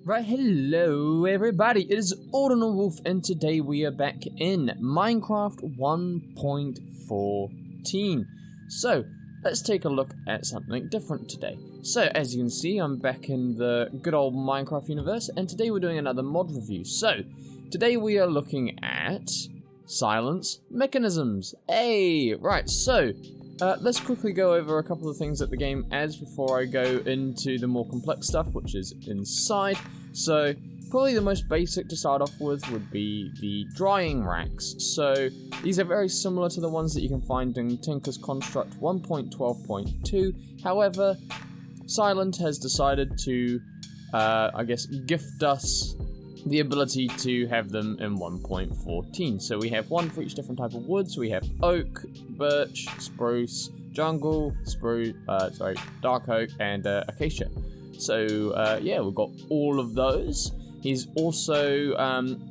Right, hello everybody, it is Ordinal Wolf and today we are back in Minecraft 1.14. So, let's take a look at something different today. So, as you can see, I'm back in the good old Minecraft universe and today we're doing another mod review. So, today we are looking at silence mechanisms. Hey, right, so let's quickly go over a couple of things that the game adds before I go into the more complex stuff, which is inside. So, probably the most basic to start off with would be the drying racks. So, these are very similar to the ones that you can find in Tinker's Construct 1.12.2. However, Silent has decided to, I guess, gift us the ability to have them in 1.14. So we have one for each different type of wood. So we have oak, birch, spruce, jungle, dark oak, and acacia. So yeah, we've got all of those. He's also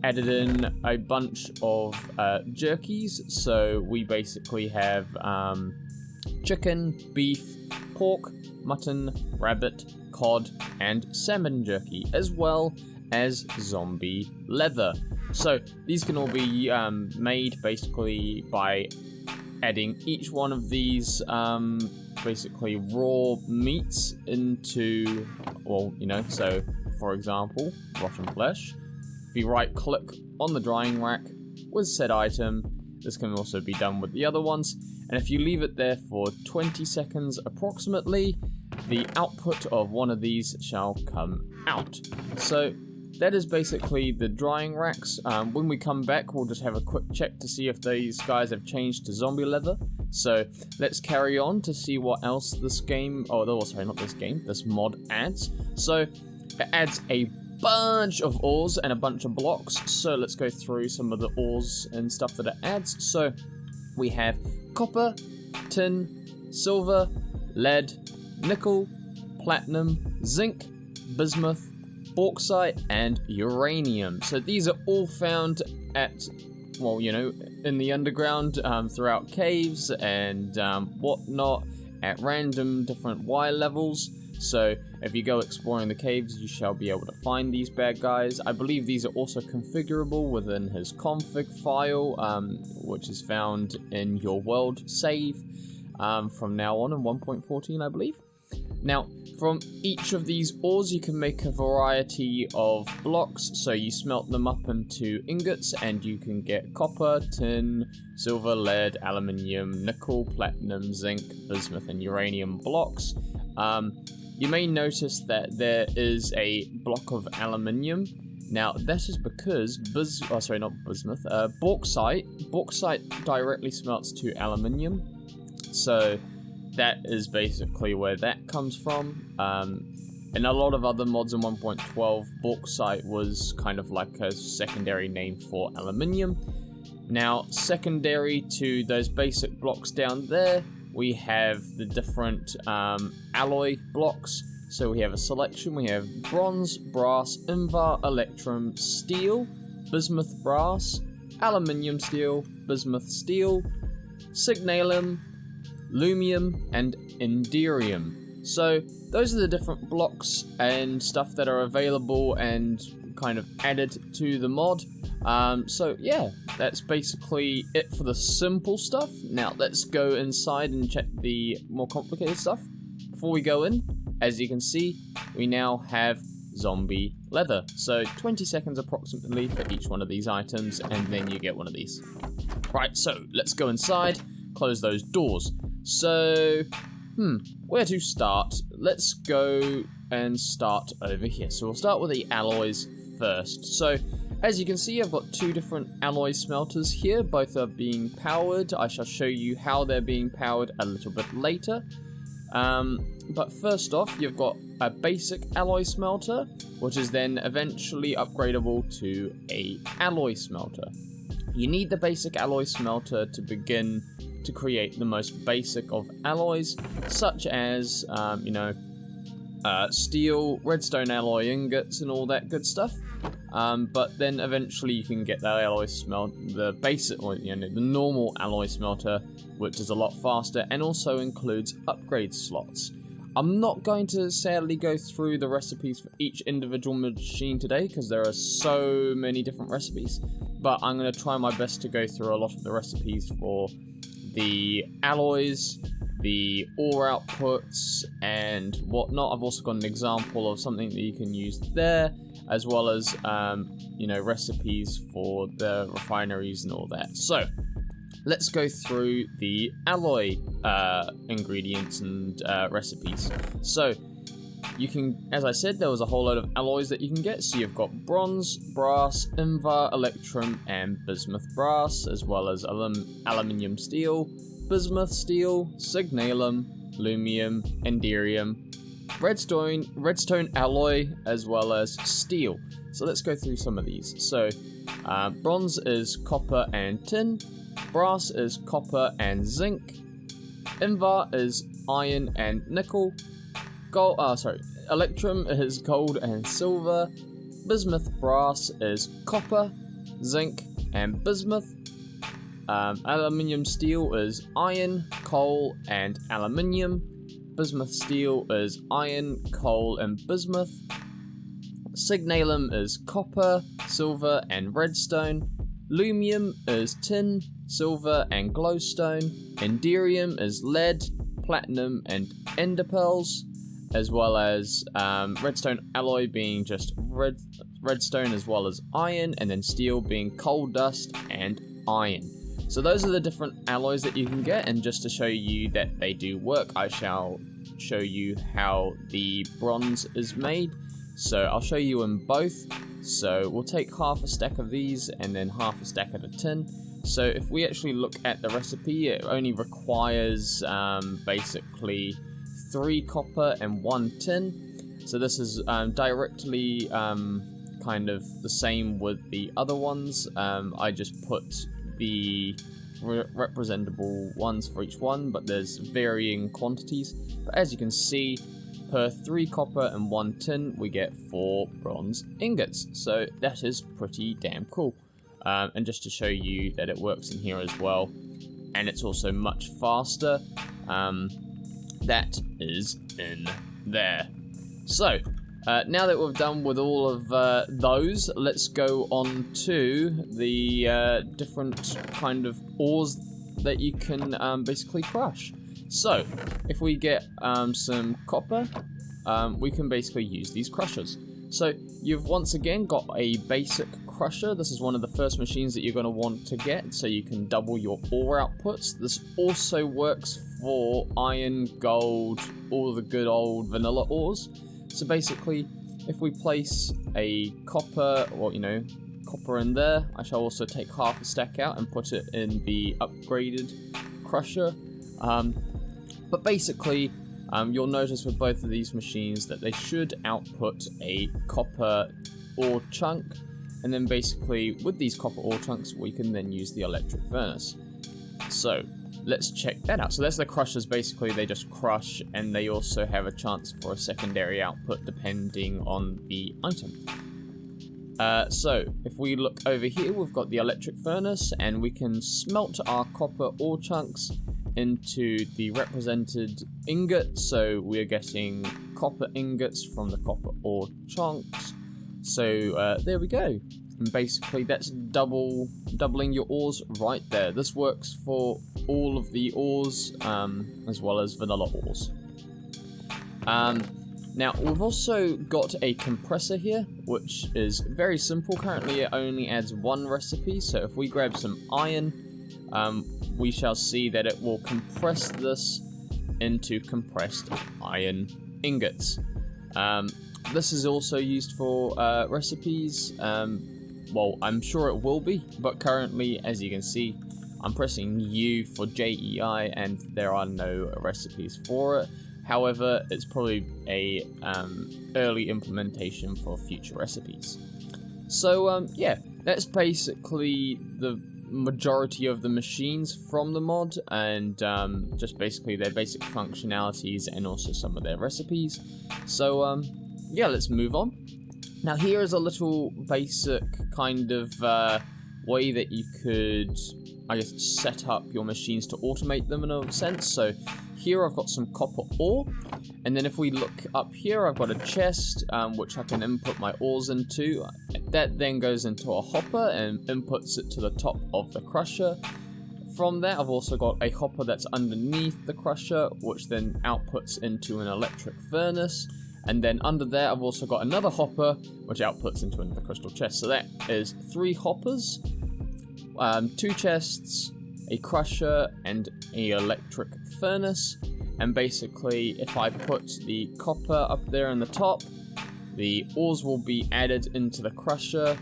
added in a bunch of jerkies. So we basically have chicken, beef, pork, mutton, rabbit, cod, and salmon jerky, as well as zombie leather. So these can all be made basically by adding each one of these basically raw meats into, well, you know, so for example, rotten flesh. If you right click on the drying rack with said item, this can also be done with the other ones, and if you leave it there for 20 seconds approximately, the output of one of these shall come out. So that is basically the drying racks. When we come back, we'll just have a quick check to see if these guys have changed to zombie leather. So let's carry on to see what else this game, this mod adds. So it adds a bunch of ores and a bunch of blocks. So let's go through some of the ores and stuff that it adds. So we have copper, tin, silver, lead, nickel, platinum, zinc, bismuth, bauxite, and uranium. So these are all found at, well, you know, in the underground, throughout caves and whatnot, at random different wire levels. So if you go exploring the caves, you shall be able to find these bad guys. I believe these are also configurable within his config file, which is found in your world save from now on in 1.14, I believe. Now, from each of these ores, you can make a variety of blocks. So you smelt them up into ingots, and you can get copper, tin, silver, lead, aluminium, nickel, platinum, zinc, bismuth, and uranium blocks. You may notice that there is a block of aluminium. Now, that is because bauxite directly smelts to aluminium. So that is basically where that comes from. In a lot of other mods in 1.12, bauxite was kind of like a secondary name for aluminium. Now, secondary to those basic blocks down there, we have the different alloy blocks. So we have a selection. We have bronze, brass, invar, electrum, steel, bismuth brass, aluminium steel, bismuth steel, signalum, lumium, and inderium. So those are the different blocks and stuff that are available and kind of added to the mod. So yeah, that's basically it for the simple stuff. Now let's go inside and check the more complicated stuff. Before we go in, as you can see, we now have zombie leather. So 20 seconds approximately for each one of these items, and then you get one of these. Right, so let's go inside, close those doors. So, where to start? Let's go and start over here. So we'll start with the alloys first. So, as you can see, I've got two different alloy smelters here. Both are being powered. I shall show you how they're being powered a little bit later. But first off, you've got a basic alloy smelter, which is then eventually upgradable to a alloy smelter. You need the basic alloy smelter to begin to create the most basic of alloys, such as, steel, redstone alloy ingots, and all that good stuff. But then eventually you can get that alloy the basic, or the normal alloy smelter, which is a lot faster and also includes upgrade slots. I'm not going to sadly go through the recipes for each individual machine today because there are so many different recipes, but I'm going to try my best to go through a lot of the recipes for the alloys, the ore outputs, and whatnot. I've also got an example of something that you can use there, as well as, you know, recipes for the refineries and all that. So, let's go through the alloy ingredients and recipes. So, you can, as I said, there was a whole load of alloys that you can get. So you've got bronze, brass, invar, electrum, and bismuth brass, as well as aluminium steel, bismuth steel, signalum, lumium, enderium, redstone alloy, as well as steel. So let's go through some of these. So bronze is copper and tin, brass is copper and zinc, invar is iron and nickel, electrum is gold and silver, bismuth brass is copper, zinc, and bismuth. Aluminium steel is iron, coal, and aluminium. Bismuth steel is iron, coal, and bismuth. Signalum is copper, silver, and redstone. Lumium is tin, silver, and glowstone. Enderium is lead, platinum, and ender pearls, as well as redstone alloy being just redstone as well as iron, and then steel being coal dust and iron. So those are the different alloys that you can get, and just to show you that they do work, I shall show you how the bronze is made. So I'll show you in both. So we'll take half a stack of these and then half a stack of the tin. So if we actually look at the recipe, it only requires basically 3 copper and 1 tin. So this is directly kind of the same with the other ones. I just put the representable ones for each one, but there's varying quantities. But as you can see, per 3 copper and 1 tin, we get 4 bronze ingots. So that is pretty damn cool. And just to show you that it works in here as well, and it's also much faster, that is in there. So, now that we've done with all of those, let's go on to the different kind of ores that you can basically crush. So, if we get some copper, we can basically use these crushers. So, you've once again got a basic crusher. This is one of the first machines that you're going to want to get, so you can double your ore outputs. This also works for iron, gold, all the good old vanilla ores. So basically, if we place a copper, or copper in there, I shall also take half a stack out and put it in the upgraded crusher. But basically, you'll notice with both of these machines that they should output a copper ore chunk, and then basically with these copper ore chunks, we can then use the electric furnace. So let's check that out. So that's the crushers. Basically, they just crush, and they also have a chance for a secondary output depending on the item. So if we look over here, we've got the electric furnace, and we can smelt our copper ore chunks into the represented ingot. So we're getting copper ingots from the copper ore chunks. So there we go. And basically that's doubling your ores right there. This works for all of the ores as well as vanilla ores. Now we've also got a compressor here, which is very simple. Currently it only adds 1 recipe, so if we grab some iron, we shall see that it will compress this into compressed iron ingots. This is also used for recipes. Well, I'm sure it will be, but currently, as you can see, I'm pressing U for JEI, and there are no recipes for it. However, it's probably a early implementation for future recipes. So, yeah, that's basically the majority of the machines from the mod, and just basically their basic functionalities and also some of their recipes. So, yeah, let's move on. Now here is a little basic kind of way that you could, I guess, set up your machines to automate them in a sense. So here I've got some copper ore, And then if we look up here, I've got a chest, which I can input my ores into. That then goes into a hopper and inputs it to the top of the crusher. From that, I've also got a hopper that's underneath the crusher, which then outputs into an electric furnace. And then under there, I've also got another hopper, which outputs into another crystal chest. So that is 3 hoppers, 2 chests, a crusher, and an electric furnace. And basically, if I put the copper up there in the top, the ores will be added into the crusher.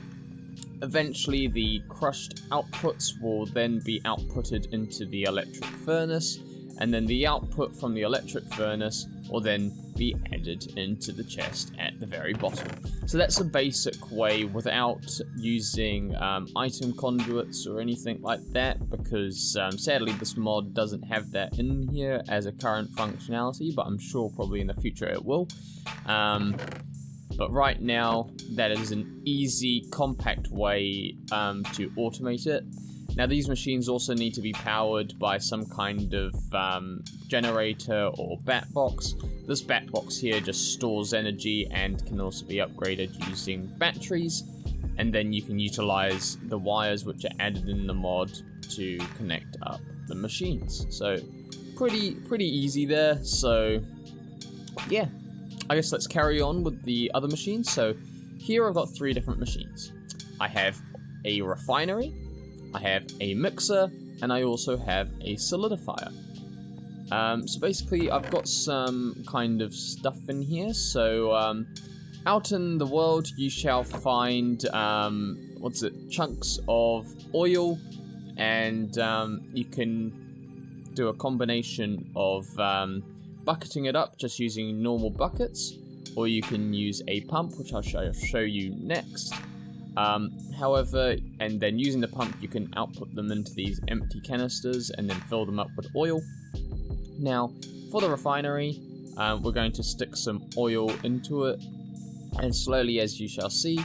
Eventually, the crushed outputs will then be outputted into the electric furnace, and then the output from the electric furnace will then be added into the chest at the very bottom. So that's a basic way without using item conduits or anything like that, because sadly this mod doesn't have that in here as a current functionality, but I'm sure probably in the future it will. But right now, that is an easy, compact way to automate it. Now, these machines also need to be powered by some kind of generator or bat box. This bat box here just stores energy and can also be upgraded using batteries. And then you can utilize the wires which are added in the mod to connect up the machines. So, pretty easy there. So, yeah. I guess let's carry on with the other machines. So here I've got 3 different machines. I have a refinery, I have a mixer, and I also have a solidifier. So basically I've got some kind of stuff in here. So out in the world you shall find, chunks of oil, and you can do a combination of bucketing it up just using normal buckets, or you can use a pump, which I'll show you next. However, and then using the pump you can output them into these empty canisters and then fill them up with oil. Now for the refinery, we're going to stick some oil into it, and slowly, as you shall see,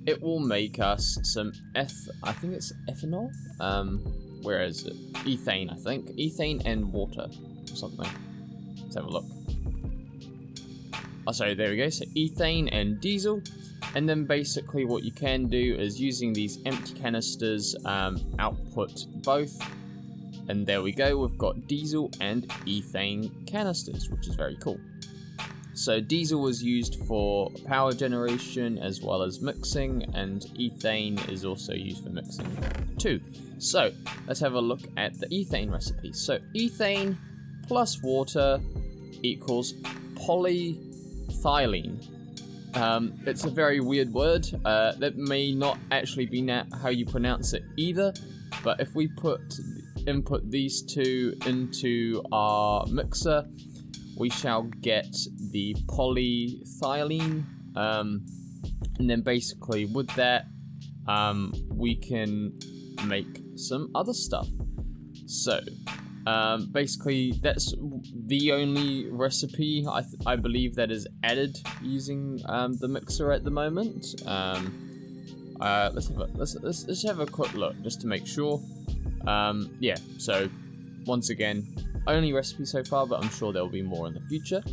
it will make us some I think it's ethanol? Where is it? Ethane, I think. Ethane and water or something. Let's have a look. Oh, sorry, there we go. So ethane and diesel. And then basically what you can do is using these empty canisters, output both. And there we go. We've got diesel and ethane canisters, which is very cool. So diesel is used for power generation as well as mixing, and ethane is also used for mixing too. So let's have a look at the ethane recipe. So ethane plus water equals polyethylene. It's a very weird word. That may not actually be how you pronounce it either, but if we input these 2 into our mixer, we shall get the polyethylene, and then basically with that we can make some other stuff. So basically that's the only recipe I believe that is added using the mixer at the moment. Let's have a quick look just to make sure. Yeah, so once again, only recipe so far, but I'm sure there will be more in the future.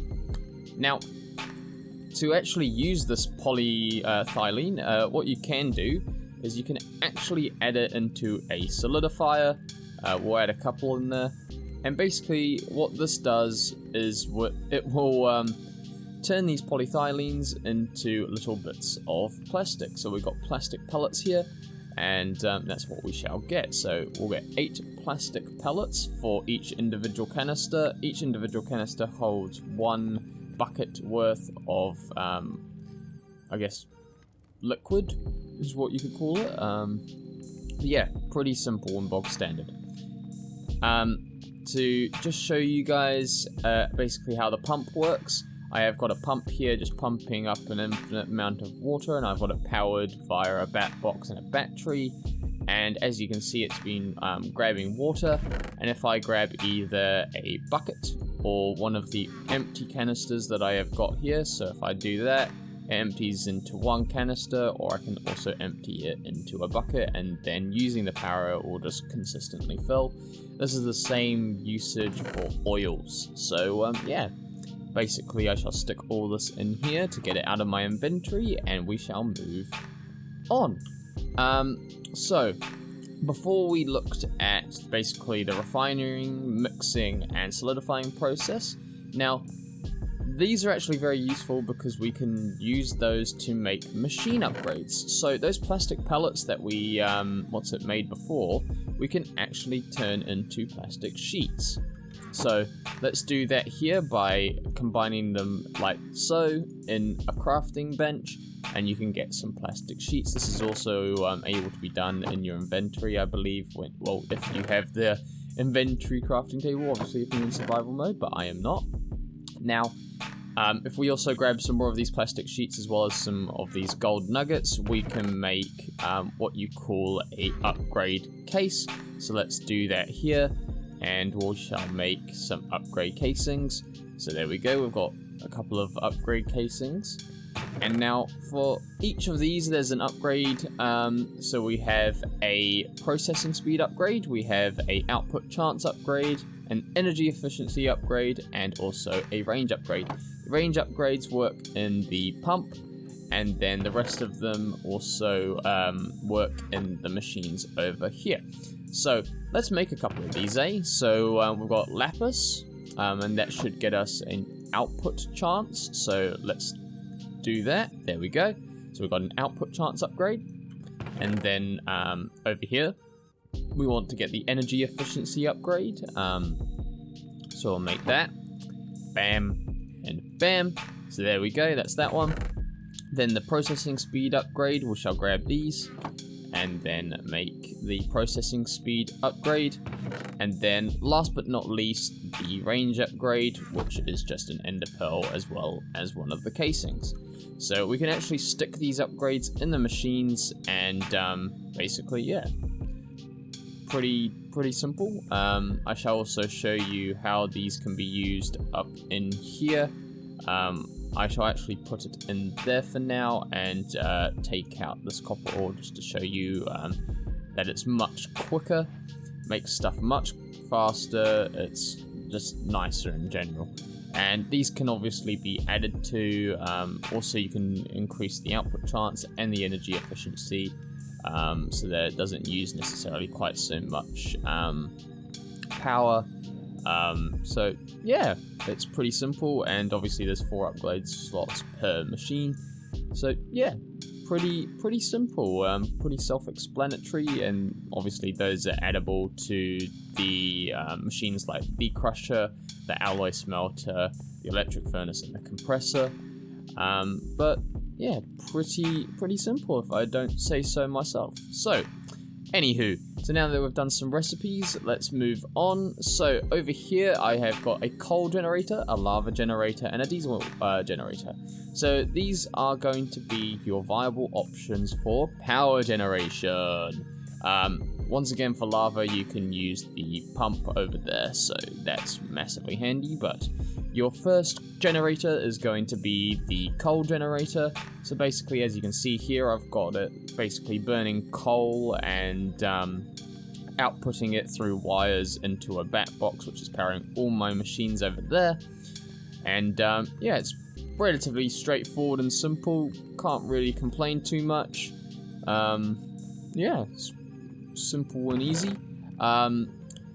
Now, to actually use this polyethylene, what you can do is you can actually add it into a solidifier. We'll add a couple in there, and basically what this does is it will turn these polyethylenes into little bits of plastic. So we've got plastic pellets here, and that's what we shall get. So we'll get 8 plastic pellets for each individual canister. Each individual canister holds 1 bucket worth of, I guess, liquid is what you could call it. Yeah, pretty simple and bog standard. To just show you guys basically how the pump works, I have got a pump here just pumping up an infinite amount of water, and I've got it powered via a bat box and a battery, and as you can see it's been grabbing water. And if I grab either a bucket or one of the empty canisters that I have got here, so if I do that, it empties into 1 canister, or I can also empty it into a bucket, and then using the power it will just consistently fill. This is the same usage for oils. So yeah, basically I shall stick all this in here to get it out of my inventory, and we shall move on. So before we looked at basically the refining, mixing, and solidifying process, now these are actually very useful because we can use those to make machine upgrades. So those plastic pellets that we made before, we can actually turn into plastic sheets. So let's do that here by combining them like so in a crafting bench, and you can get some plastic sheets. This is also able to be done in your inventory, I believe, if you have the inventory crafting table, obviously if you're in survival mode, but I am not. Now, if we also grab some more of these plastic sheets as well as some of these gold nuggets, we can make what you call a upgrade case. So let's do that here, and we shall make some upgrade casings. So there we go, we've got a couple of upgrade casings. And now for each of these there's an upgrade. So we have a processing speed upgrade, we have a output chance upgrade, an energy efficiency upgrade, and also a range upgrade. The range upgrades work in the pump, and then the rest of them also work in the machines over here. So let's make a couple of these, eh? So we've got lapis, and that should get us an output chance. So let's do that. There we go. So we've got an output chance upgrade, and then over here we want to get the energy efficiency upgrade. So I'll make that. Bam and bam. So there we go. That's that one. Then the processing speed upgrade, we shall grab these and then make the processing speed upgrade. And then last but not least, the range upgrade, which is just an ender pearl as well as one of the casings. So we can actually stick these upgrades in the machines, and basically, yeah, pretty simple. I shall also show you how these can be used up in here. I shall actually put it in there for now and take out this copper ore just to show you that it's much quicker, makes stuff much faster, it's just nicer in general. And these can obviously be added to. Also you can increase the output chance and the energy efficiency, so that it doesn't use necessarily quite so much power. So yeah, it's pretty simple, and obviously there's 4 upgrade slots per machine. So yeah, pretty simple, pretty self-explanatory, and obviously those are addable to the machines like the crusher, the alloy smelter, the electric furnace, and the compressor. But yeah, pretty simple if I don't say so myself. So anywho, so now that we've done some recipes, let's move on. So over here I have got a coal generator, a lava generator, and a diesel generator. So these are going to be your viable options for power generation. Once again, for lava you can use the pump over there, so that's massively handy, but your first generator is going to be the coal generator. So basically, as you can see here, I've got it basically burning coal and outputting it through wires into a bat box, which is powering all my machines over there. And yeah, it's relatively straightforward and simple, can't really complain too much. Yeah, it's simple and easy.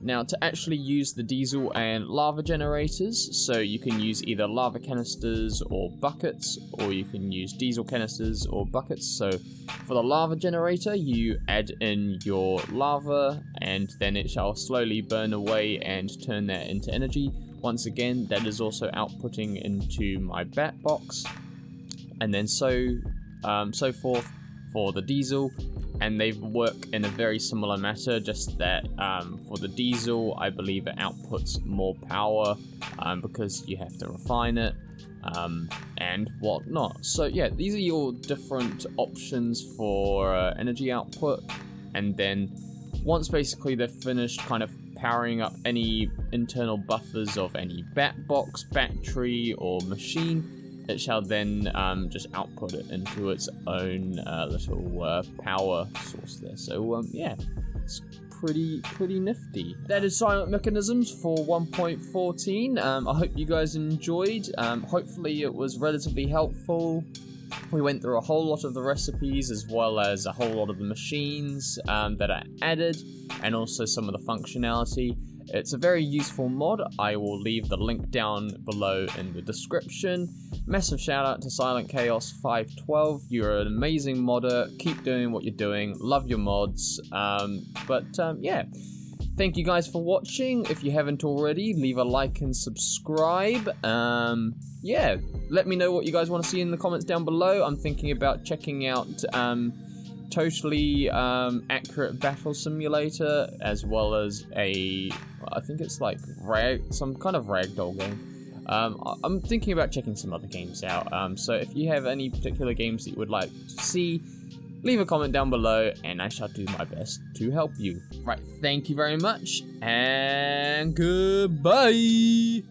Now, to actually use the diesel and lava generators, so you can use either lava canisters or buckets, or you can use diesel canisters or buckets. So for the lava generator, you add in your lava, and then it shall slowly burn away and turn that into energy. Once again, that is also outputting into my bat box, and then so forth for the diesel. And they work in a very similar manner, just that for the diesel, I believe it outputs more power because you have to refine it and whatnot. So yeah, these are your different options for energy output. And then once basically they're finished kind of powering up any internal buffers of any bat box, battery, or machine, it shall then just output it into its own little power source there. So yeah, it's pretty nifty. That is Silent Mechanisms for 1.14. I hope you guys enjoyed. Hopefully it was relatively helpful. We went through a whole lot of the recipes as well as a whole lot of the machines that are added, and also some of the functionality. It's a very useful mod. I will leave the link down below in the description. Massive shout out to Silent Chaos 512. You're an amazing modder. Keep doing what you're doing. Love your mods. Yeah. Thank you guys for watching. If you haven't already, leave a like and subscribe. Yeah, let me know what you guys want to see in the comments down below. I'm thinking about checking out Totally Accurate Battle Simulator, as well as I think it's like some kind of ragdoll game. I'm thinking about checking some other games out. So if you have any particular games that you would like to see, leave a comment down below and I shall do my best to help you. Right, thank you very much and goodbye.